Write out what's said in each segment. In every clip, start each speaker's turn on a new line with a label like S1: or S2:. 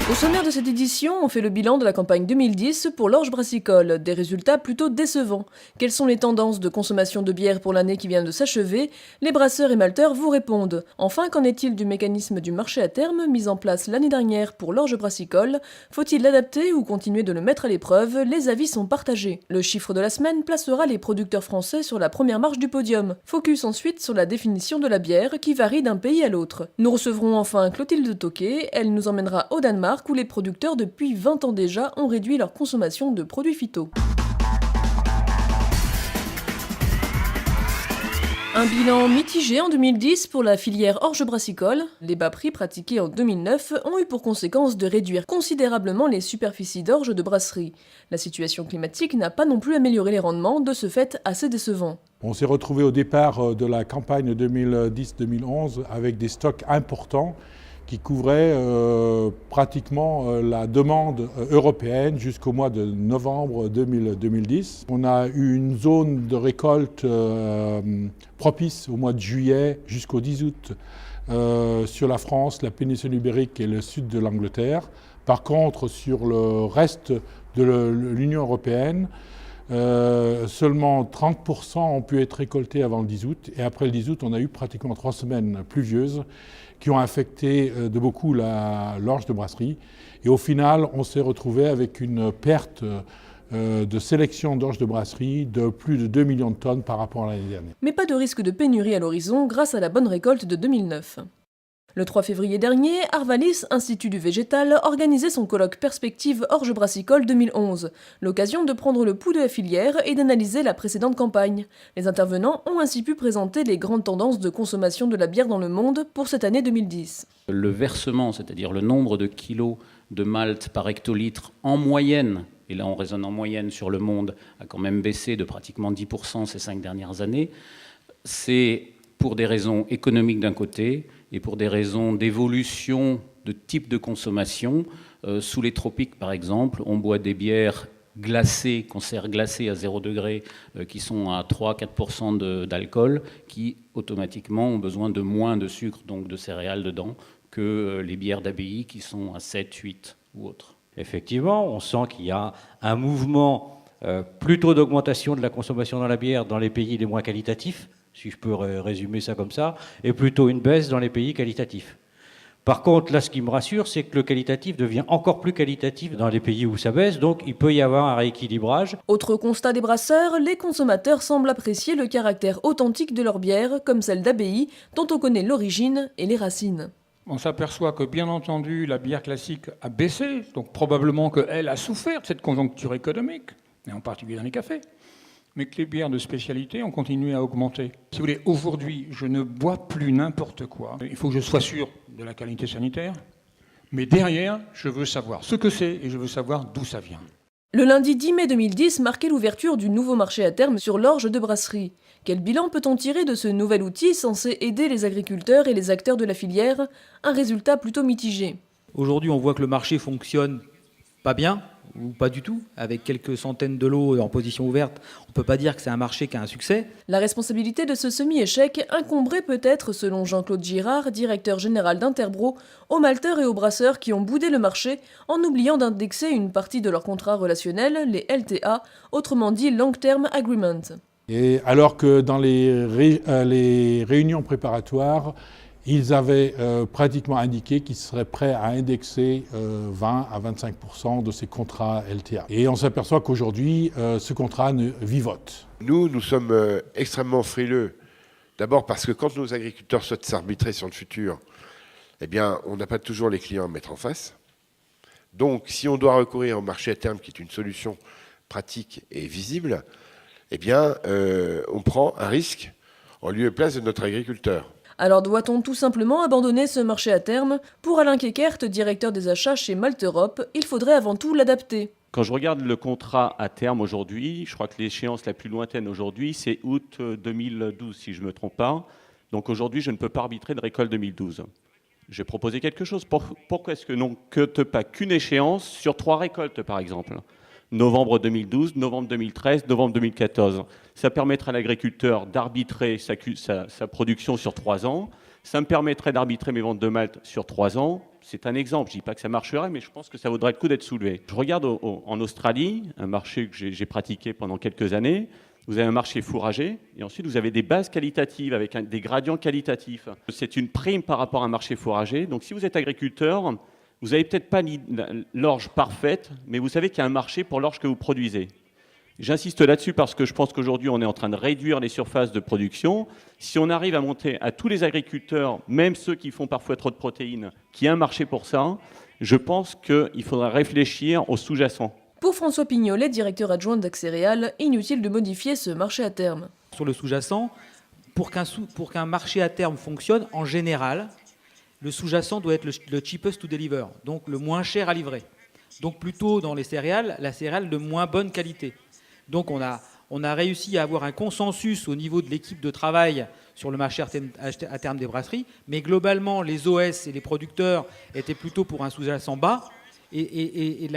S1: Au sommaire de cette édition, on fait le bilan de la campagne 2010 pour l'orge brassicole, des résultats plutôt décevants. Quelles sont les tendances de consommation de bière pour l'année qui vient de s'achever? Les brasseurs et malteurs vous répondent. Enfin, qu'en est-il du mécanisme du marché à terme mis en place l'année dernière pour l'orge brassicole? Faut-il l'adapter ou continuer de le mettre à l'épreuve? Les avis sont partagés. Le chiffre de la semaine placera les producteurs français sur la première marche du podium. Focus ensuite sur la définition de la bière qui varie d'un pays à l'autre. Nous recevrons enfin Clotilde Toquet, elle nous emmènera au Danemark où les producteurs depuis 20 ans déjà ont réduit leur consommation de produits phyto. Un bilan mitigé en 2010 pour la filière orge brassicole. Les bas prix pratiqués en 2009 ont eu pour conséquence de réduire considérablement les superficies d'orge de brasserie. La situation climatique n'a pas non plus amélioré les rendements, de ce fait assez décevant.
S2: On s'est retrouvé au départ de la campagne 2010-2011 avec des stocks importants qui couvrait pratiquement la demande européenne jusqu'au mois de novembre 2010. On a eu une zone de récolte propice au mois de juillet jusqu'au 10 août sur la France, la péninsule ibérique et le sud de l'Angleterre. Par contre, sur le reste de l'Union européenne, seulement 30% ont pu être récoltés avant le 10 août. Et après le 10 août, on a eu pratiquement 3 semaines pluvieuses qui ont affecté de beaucoup l'orge de brasserie. Et au final, on s'est retrouvé avec une perte de sélection d'orge de brasserie de plus de 2 millions de tonnes par rapport à l'année dernière.
S1: Mais pas de risque de pénurie à l'horizon grâce à la bonne récolte de 2009. Le 3 février dernier, Arvalis, Institut du végétal, organisait son colloque Perspective Orge Brassicole 2011, l'occasion de prendre le pouls de la filière et d'analyser la précédente campagne. Les intervenants ont ainsi pu présenter les grandes tendances de consommation de la bière dans le monde pour cette année 2010.
S3: Le versement, c'est-à-dire le nombre de kilos de malt par hectolitre en moyenne, et là on raisonne en moyenne sur le monde, a quand même baissé de pratiquement 10% ces 5 dernières années. C'est pour des raisons économiques d'un côté et pour des raisons d'évolution de type de consommation. Sous les tropiques, par exemple, on boit des bières glacées, conserves glacées à 0 degré, qui sont à 3-4% d'alcool, qui automatiquement ont besoin de moins de sucre, donc de céréales dedans, que les bières d'abbaye qui sont à 7, 8 ou autres.
S4: Effectivement, on sent qu'il y a un mouvement plutôt d'augmentation de la consommation dans la bière dans les pays les moins qualitatifs, si je peux résumer ça comme ça, et plutôt une baisse dans les pays qualitatifs. Par contre, là, ce qui me rassure, c'est que le qualitatif devient encore plus qualitatif dans les pays où ça baisse, donc il peut y avoir un rééquilibrage.
S1: Autre constat des brasseurs, les consommateurs semblent apprécier le caractère authentique de leur bière, comme celle d'abbaye, dont on connaît l'origine et les racines.
S5: On s'aperçoit que, bien entendu, la bière classique a baissé, donc probablement qu'elle a souffert de cette conjoncture économique, et en particulier dans les cafés, mais que les bières de spécialité ont continué à augmenter. Si vous voulez, aujourd'hui, je ne bois plus n'importe quoi. Il faut que je sois sûr de la qualité sanitaire, mais derrière, je veux savoir ce que c'est et je veux savoir d'où ça vient.
S1: Le lundi 10 mai 2010 marquait l'ouverture du nouveau marché à terme sur l'orge de brasserie. Quel bilan peut-on tirer de ce nouvel outil censé aider les agriculteurs et les acteurs de la filière? Un résultat plutôt mitigé.
S6: Aujourd'hui, on voit que le marché fonctionne pas bien, ou pas du tout, avec quelques centaines de lots en position ouverte. On ne peut pas dire que c'est un marché qui a un succès.
S1: La responsabilité de ce semi-échec incomberait peut-être, selon Jean-Claude Girard, directeur général d'Interbro, aux malteurs et aux brasseurs qui ont boudé le marché en oubliant d'indexer une partie de leurs contrats relationnels, les LTA, autrement dit Long Term Agreement.
S2: Et alors que dans les réunions préparatoires, ils avaient pratiquement indiqué qu'ils seraient prêts à indexer 20 à 25% de ces contrats LTA. Et on s'aperçoit qu'aujourd'hui, ce contrat vivote.
S7: Nous sommes extrêmement frileux. D'abord parce que quand nos agriculteurs souhaitent s'arbitrer sur le futur, eh bien, on n'a pas toujours les clients à mettre en face. Donc, si on doit recourir au marché à terme, qui est une solution pratique et visible, eh bien, on prend un risque en lieu et place de notre agriculteur.
S1: Alors doit-on tout simplement abandonner ce marché à terme? Pour Alain Keckert, directeur des achats chez Malte Europe, il faudrait avant tout l'adapter.
S8: Quand je regarde le contrat à terme aujourd'hui, je crois que l'échéance la plus lointaine aujourd'hui, c'est août 2012, si je ne me trompe pas. Donc aujourd'hui, je ne peux pas arbitrer de récolte 2012. J'ai proposé quelque chose. Pourquoi est-ce que non que pas qu'une échéance sur 3 récoltes, par exemple? Novembre 2012, novembre 2013, novembre 2014. Ça permettrait à l'agriculteur d'arbitrer sa production sur 3 ans. Ça me permettrait d'arbitrer mes ventes de malt sur 3 ans. C'est un exemple. Je ne dis pas que ça marcherait, mais je pense que ça vaudrait le coup d'être soulevé. Je regarde en Australie, un marché que j'ai pratiqué pendant quelques années. Vous avez un marché fourragé, et ensuite vous avez des bases qualitatives avec des gradients qualitatifs. C'est une prime par rapport à un marché fourragé. Donc si vous êtes agriculteur, vous n'avez peut-être pas l'orge parfaite, mais vous savez qu'il y a un marché pour l'orge que vous produisez. J'insiste là-dessus parce que je pense qu'aujourd'hui, on est en train de réduire les surfaces de production. Si on arrive à monter à tous les agriculteurs, même ceux qui font parfois trop de protéines, qu'il y a un marché pour ça, je pense qu'il faudra réfléchir aux sous-jacents.
S1: Pour François Pignolet, directeur adjoint d'Axcéréales, inutile de modifier ce marché à terme.
S6: Sur le sous-jacent, pour qu'un marché à terme fonctionne, en général, le sous-jacent doit être le cheapest to deliver, donc le moins cher à livrer. Donc plutôt dans les céréales, la céréale de moins bonne qualité. Donc on a réussi à avoir un consensus au niveau de l'équipe de travail sur le marché à terme des brasseries, mais globalement les OS et les producteurs étaient plutôt pour un sous-jacent bas. Et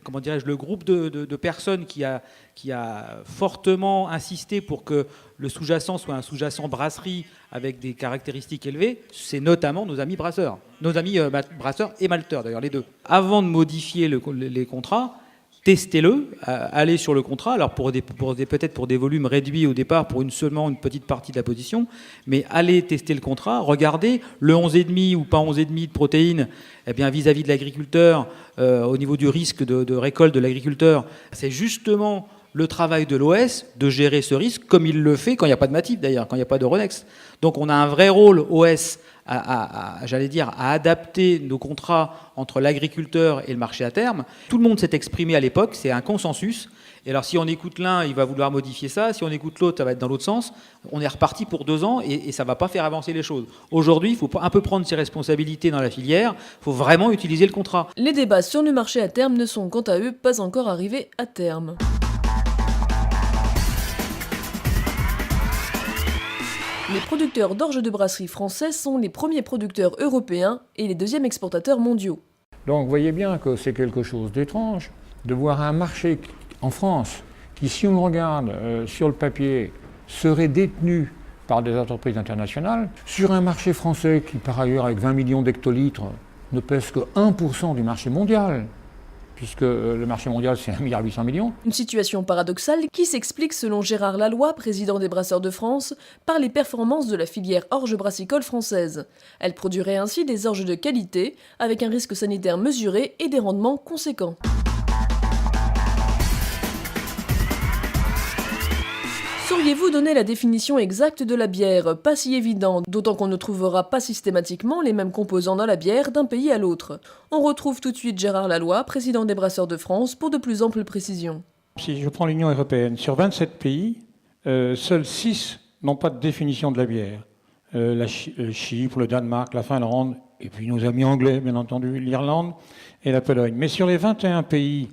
S6: comment dirais-je, le groupe de personnes qui a fortement insisté pour que le sous-jacent soit un sous-jacent brasserie avec des caractéristiques élevées, c'est notamment nos amis brasseurs. Nos amis brasseurs et malteurs, d'ailleurs, les deux. Avant de modifier les contrats, testez-le, allez sur le contrat, alors peut-être pour des volumes réduits au départ, pour seulement une petite partie de la position, mais allez tester le contrat, regardez le 11,5 ou pas 11,5 de protéines, eh bien vis-à-vis de l'agriculteur, au niveau du risque de récolte de l'agriculteur, c'est justement le travail de l'OS de gérer ce risque comme il le fait quand il n'y a pas de Matif d'ailleurs, quand il n'y a pas d'Euronext. Donc on a un vrai rôle OS à adapter nos contrats entre l'agriculteur et le marché à terme. Tout le monde s'est exprimé à l'époque, c'est un consensus. Et alors si on écoute l'un, il va vouloir modifier ça. Si on écoute l'autre, ça va être dans l'autre sens. On est reparti pour 2 ans et ça ne va pas faire avancer les choses. Aujourd'hui, il faut un peu prendre ses responsabilités dans la filière. Il faut vraiment utiliser le contrat.
S1: Les débats sur le marché à terme ne sont quant à eux pas encore arrivés à terme. Les producteurs d'orge de brasserie français sont les premiers producteurs européens et les 2e exportateurs mondiaux.
S5: Donc vous voyez bien que c'est quelque chose d'étrange de voir un marché en France qui, si on le regarde sur le papier, serait détenu par des entreprises internationales, sur un marché français qui, par ailleurs, avec 20 millions d'hectolitres, ne pèse que 1% du marché mondial, puisque le marché mondial, c'est 1,8 milliard.
S1: Une situation paradoxale qui s'explique, selon Gérard Laloy, président des Brasseurs de France, par les performances de la filière orge brassicole française. Elle produirait ainsi des orges de qualité, avec un risque sanitaire mesuré et des rendements conséquents. Sauriez-vous donner la définition exacte de la bière? Pas si évident, d'autant qu'on ne trouvera pas systématiquement les mêmes composants dans la bière d'un pays à l'autre. On retrouve tout de suite Gérard Laloy, président des Brasseurs de France, pour de plus amples précisions.
S5: Si je prends l'Union européenne, sur 27 pays, seuls 6 n'ont pas de définition de la bière. Chypre, le Danemark, la Finlande, et puis nos amis anglais, bien entendu, l'Irlande et la Pologne. Mais sur les 21 pays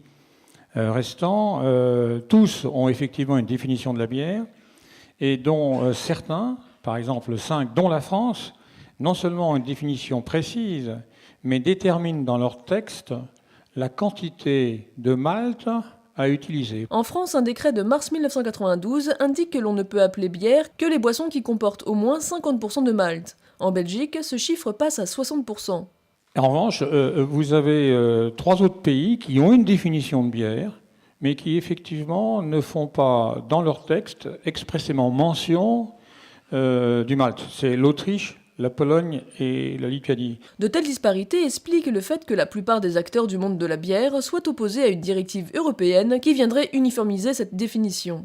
S5: restants, tous ont effectivement une définition de la bière, et dont certains, par exemple 5, dont la France, non seulement ont une définition précise, mais déterminent dans leur texte la quantité de malt à utiliser.
S1: En France, un décret de mars 1992 indique que l'on ne peut appeler bière que les boissons qui comportent au moins 50% de malt. En Belgique, ce chiffre passe à 60%.
S5: En revanche, vous avez 3 autres pays qui ont une définition de bière, mais qui effectivement ne font pas dans leur texte expressément mention du malt. C'est l'Autriche, la Pologne et la Lituanie.
S1: De telles disparités expliquent le fait que la plupart des acteurs du monde de la bière soient opposés à une directive européenne qui viendrait uniformiser cette définition.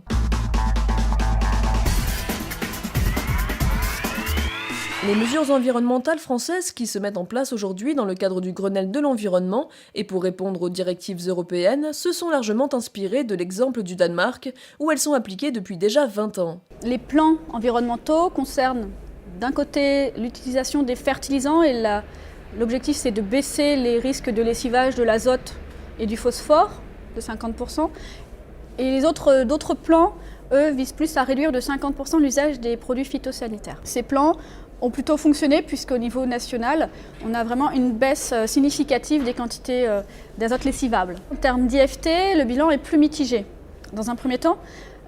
S1: Les mesures environnementales françaises qui se mettent en place aujourd'hui dans le cadre du Grenelle de l'environnement et pour répondre aux directives européennes se sont largement inspirées de l'exemple du Danemark où elles sont appliquées depuis déjà 20 ans.
S9: Les plans environnementaux concernent d'un côté l'utilisation des fertilisants et l'objectif c'est de baisser les risques de lessivage de l'azote et du phosphore de 50%. Et d'autres plans, eux, visent plus à réduire de 50% l'usage des produits phytosanitaires. Ces plans ont plutôt fonctionné puisqu'au niveau national, on a vraiment une baisse significative des quantités d'azote lessivable. En termes d'IFT, le bilan est plus mitigé. Dans un premier temps,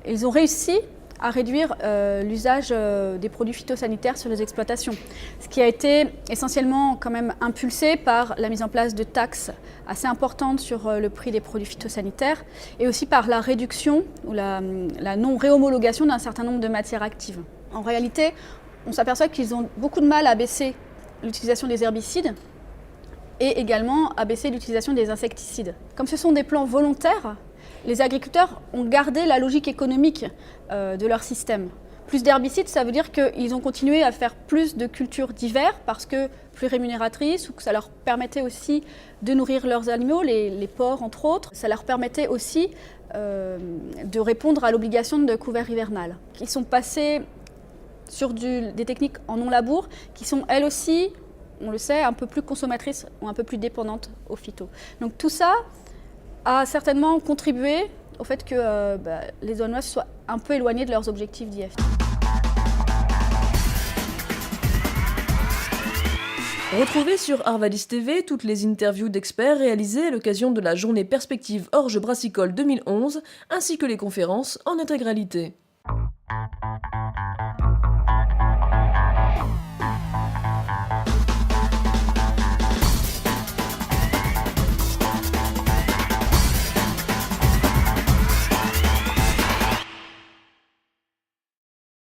S9: ils ont réussi à réduire l'usage des produits phytosanitaires sur les exploitations, ce qui a été essentiellement quand même impulsé par la mise en place de taxes assez importantes sur le prix des produits phytosanitaires et aussi par la réduction ou la non-réhomologation d'un certain nombre de matières actives. En réalité, on s'aperçoit qu'ils ont beaucoup de mal à baisser l'utilisation des herbicides et également à baisser l'utilisation des insecticides. Comme ce sont des plans volontaires, les agriculteurs ont gardé la logique économique de leur système. Plus d'herbicides, ça veut dire qu'ils ont continué à faire plus de cultures d'hiver parce que plus rémunératrices ou que ça leur permettait aussi de nourrir leurs animaux, les porcs entre autres. Ça leur permettait aussi de répondre à l'obligation de couvert hivernal. Ils sont passés sur des techniques en non-labour qui sont elles aussi, on le sait, un peu plus consommatrices ou un peu plus dépendantes aux phytos. Donc tout ça a certainement contribué au fait que les Aulnois soient un peu éloignés de leurs objectifs d'IFT.
S1: Retrouvez sur Arvadis TV toutes les interviews d'experts réalisées à l'occasion de la journée Perspective Orge Brassicole 2011, ainsi que les conférences en intégralité.